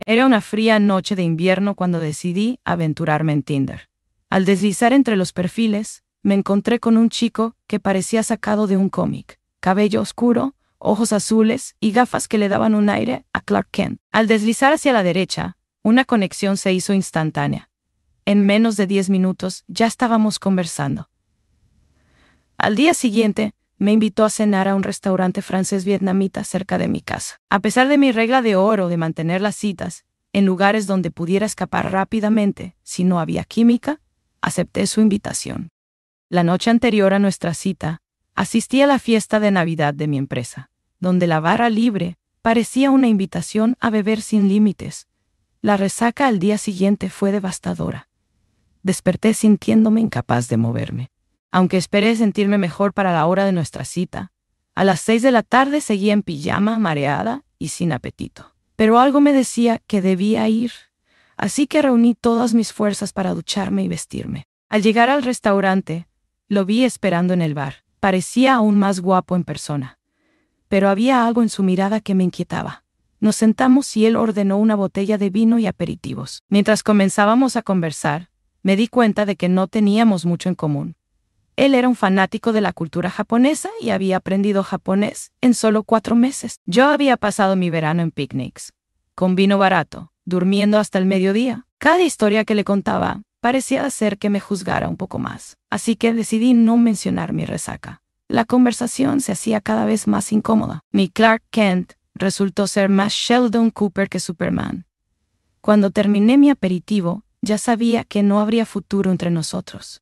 Era una fría noche de invierno cuando decidí aventurarme en Tinder. Al deslizar entre los perfiles, me encontré con un chico que parecía sacado de un cómic. Cabello oscuro, ojos azules y gafas que le daban un aire a Clark Kent. Al deslizar hacia la derecha, una conexión se hizo instantánea. En menos de 10 minutos ya estábamos conversando. Al día siguiente, me invitó a cenar a un restaurante francés vietnamita cerca de mi casa. A pesar de mi regla de oro de mantener las citas en lugares donde pudiera escapar rápidamente si no había química, acepté su invitación. La noche anterior a nuestra cita, asistí a la fiesta de Navidad de mi empresa, donde la barra libre parecía una invitación a beber sin límites. La resaca al día siguiente fue devastadora. Desperté sintiéndome incapaz de moverme. Aunque esperé sentirme mejor para la hora de nuestra cita, a las 6 de la tarde seguía en pijama, mareada y sin apetito. Pero algo me decía que debía ir, así que reuní todas mis fuerzas para ducharme y vestirme. Al llegar al restaurante, lo vi esperando en el bar. Parecía aún más guapo en persona, pero había algo en su mirada que me inquietaba. Nos sentamos y él ordenó una botella de vino y aperitivos. Mientras comenzábamos a conversar, me di cuenta de que no teníamos mucho en común. Él era un fanático de la cultura japonesa y había aprendido japonés en solo 4 meses. Yo había pasado mi verano en picnics, con vino barato, durmiendo hasta el mediodía. Cada historia que le contaba parecía hacer que me juzgara un poco más, así que decidí no mencionar mi resaca. La conversación se hacía cada vez más incómoda. Mi Clark Kent resultó ser más Sheldon Cooper que Superman. Cuando terminé mi aperitivo, ya sabía que no habría futuro entre nosotros.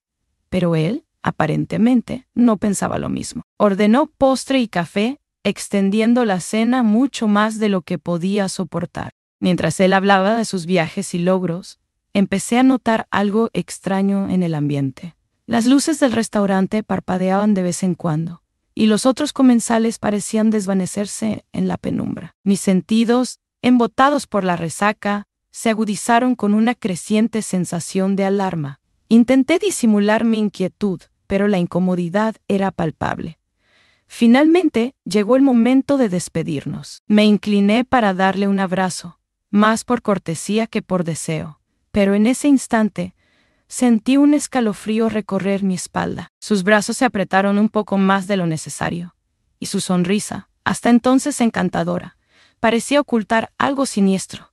Pero él, aparentemente, no pensaba lo mismo. Ordenó postre y café, extendiendo la cena mucho más de lo que podía soportar. Mientras él hablaba de sus viajes y logros, empecé a notar algo extraño en el ambiente. Las luces del restaurante parpadeaban de vez en cuando, y los otros comensales parecían desvanecerse en la penumbra. Mis sentidos, embotados por la resaca, se agudizaron con una creciente sensación de alarma. Intenté disimular mi inquietud, pero la incomodidad era palpable. Finalmente, llegó el momento de despedirnos. Me incliné para darle un abrazo, más por cortesía que por deseo, pero en ese instante, sentí un escalofrío recorrer mi espalda. Sus brazos se apretaron un poco más de lo necesario, y su sonrisa, hasta entonces encantadora, parecía ocultar algo siniestro.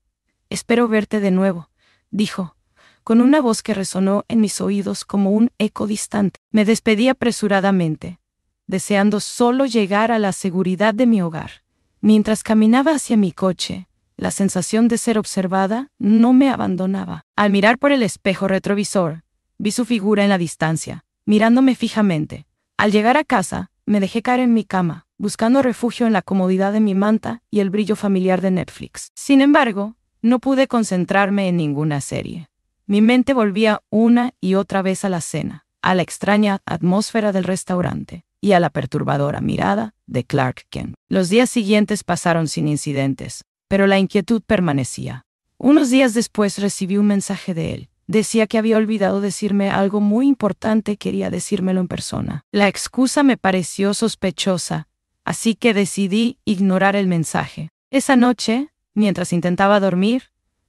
«Espero verte de nuevo», dijo, con una voz que resonó en mis oídos como un eco distante. Me despedí apresuradamente, deseando solo llegar a la seguridad de mi hogar. Mientras caminaba hacia mi coche, la sensación de ser observada no me abandonaba. Al mirar por el espejo retrovisor, vi su figura en la distancia, mirándome fijamente. Al llegar a casa, me dejé caer en mi cama, buscando refugio en la comodidad de mi manta y el brillo familiar de Netflix. Sin embargo, no pude concentrarme en ninguna serie. Mi mente volvía una y otra vez a la cena, a la extraña atmósfera del restaurante y a la perturbadora mirada de Clark Kent. Los días siguientes pasaron sin incidentes, pero la inquietud permanecía. Unos días después recibí un mensaje de él. Decía que había olvidado decirme algo muy importante y quería decírmelo en persona. La excusa me pareció sospechosa, así que decidí ignorar el mensaje. Esa noche, mientras intentaba dormir,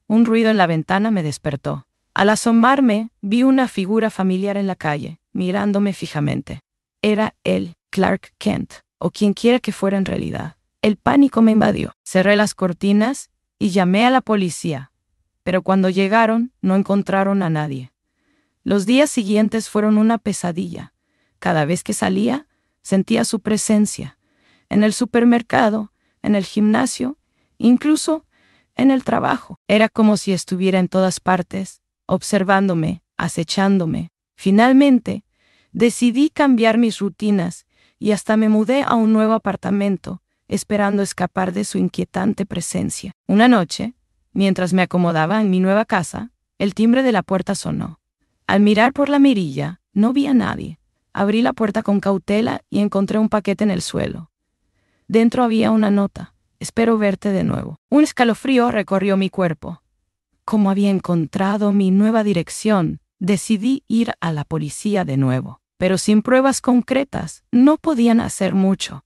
un ruido en la ventana me despertó. Al asomarme, vi una figura familiar en la calle, mirándome fijamente. Era él, Clark Kent, o quien quiera que fuera en realidad. El pánico me invadió. Cerré las cortinas y llamé a la policía, pero cuando llegaron no encontraron a nadie. Los días siguientes fueron una pesadilla. Cada vez que salía, sentía su presencia. En el supermercado, en el gimnasio, incluso en el trabajo. Era como si estuviera en todas partes, observándome, acechándome. Finalmente, decidí cambiar mis rutinas y hasta me mudé a un nuevo apartamento, esperando escapar de su inquietante presencia. Una noche, mientras me acomodaba en mi nueva casa, el timbre de la puerta sonó. Al mirar por la mirilla, no vi a nadie. Abrí la puerta con cautela y encontré un paquete en el suelo. Dentro había una nota: «Espero verte de nuevo». Un escalofrío recorrió mi cuerpo. Como había encontrado mi nueva dirección, decidí ir a la policía de nuevo. Pero sin pruebas concretas, no podían hacer mucho.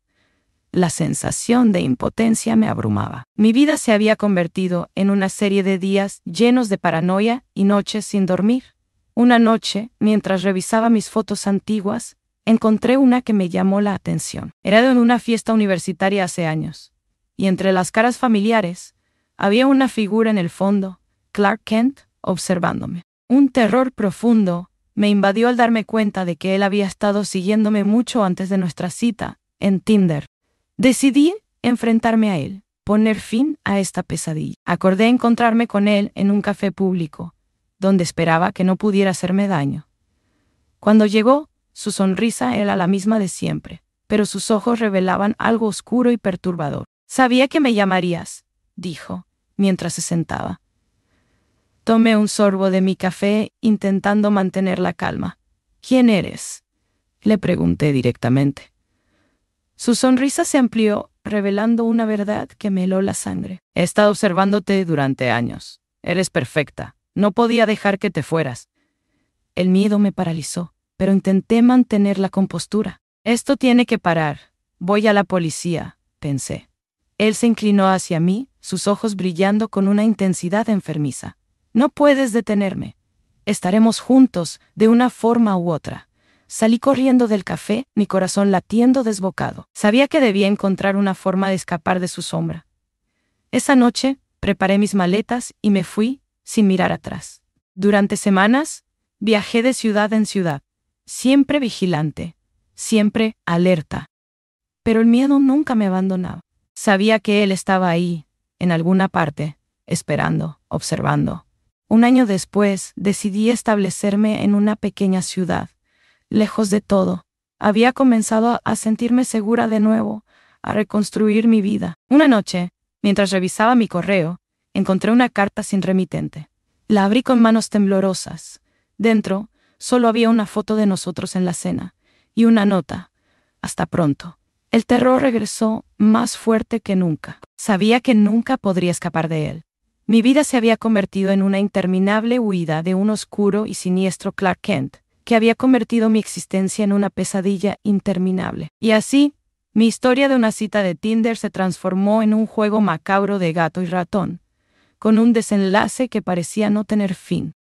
La sensación de impotencia me abrumaba. Mi vida se había convertido en una serie de días llenos de paranoia y noches sin dormir. Una noche, mientras revisaba mis fotos antiguas, encontré una que me llamó la atención. Era de una fiesta universitaria hace años, y entre las caras familiares había una figura en el fondo, Clark Kent, observándome. Un terror profundo me invadió al darme cuenta de que él había estado siguiéndome mucho antes de nuestra cita, en Tinder. Decidí enfrentarme a él, poner fin a esta pesadilla. Acordé encontrarme con él en un café público, donde esperaba que no pudiera hacerme daño. Cuando llegó, su sonrisa era la misma de siempre, pero sus ojos revelaban algo oscuro y perturbador. «Sabía que me llamarías», dijo, mientras se sentaba. Tomé un sorbo de mi café, intentando mantener la calma. «¿Quién eres?», le pregunté directamente. Su sonrisa se amplió, revelando una verdad que me heló la sangre. «He estado observándote durante años. Eres perfecta. No podía dejar que te fueras». El miedo me paralizó, pero intenté mantener la compostura. «Esto tiene que parar. Voy a la policía», pensé. Él se inclinó hacia mí, sus ojos brillando con una intensidad enfermiza. «No puedes detenerme. Estaremos juntos, de una forma u otra». Salí corriendo del café, mi corazón latiendo desbocado. Sabía que debía encontrar una forma de escapar de su sombra. Esa noche, preparé mis maletas y me fui, sin mirar atrás. Durante semanas, viajé de ciudad en ciudad, siempre vigilante, siempre alerta. Pero el miedo nunca me abandonaba. Sabía que él estaba ahí, en alguna parte, esperando, observando. Un año después, decidí establecerme en una pequeña ciudad. Lejos de todo, había comenzado a sentirme segura de nuevo, a reconstruir mi vida. Una noche, mientras revisaba mi correo, encontré una carta sin remitente. La abrí con manos temblorosas. Dentro, solo había una foto de nosotros en la cena, y una nota. «Hasta pronto». El terror regresó más fuerte que nunca. Sabía que nunca podría escapar de él. Mi vida se había convertido en una interminable huida de un oscuro y siniestro Clark Kent, que había convertido mi existencia en una pesadilla interminable. Y así, mi historia de una cita de Tinder se transformó en un juego macabro de gato y ratón, con un desenlace que parecía no tener fin.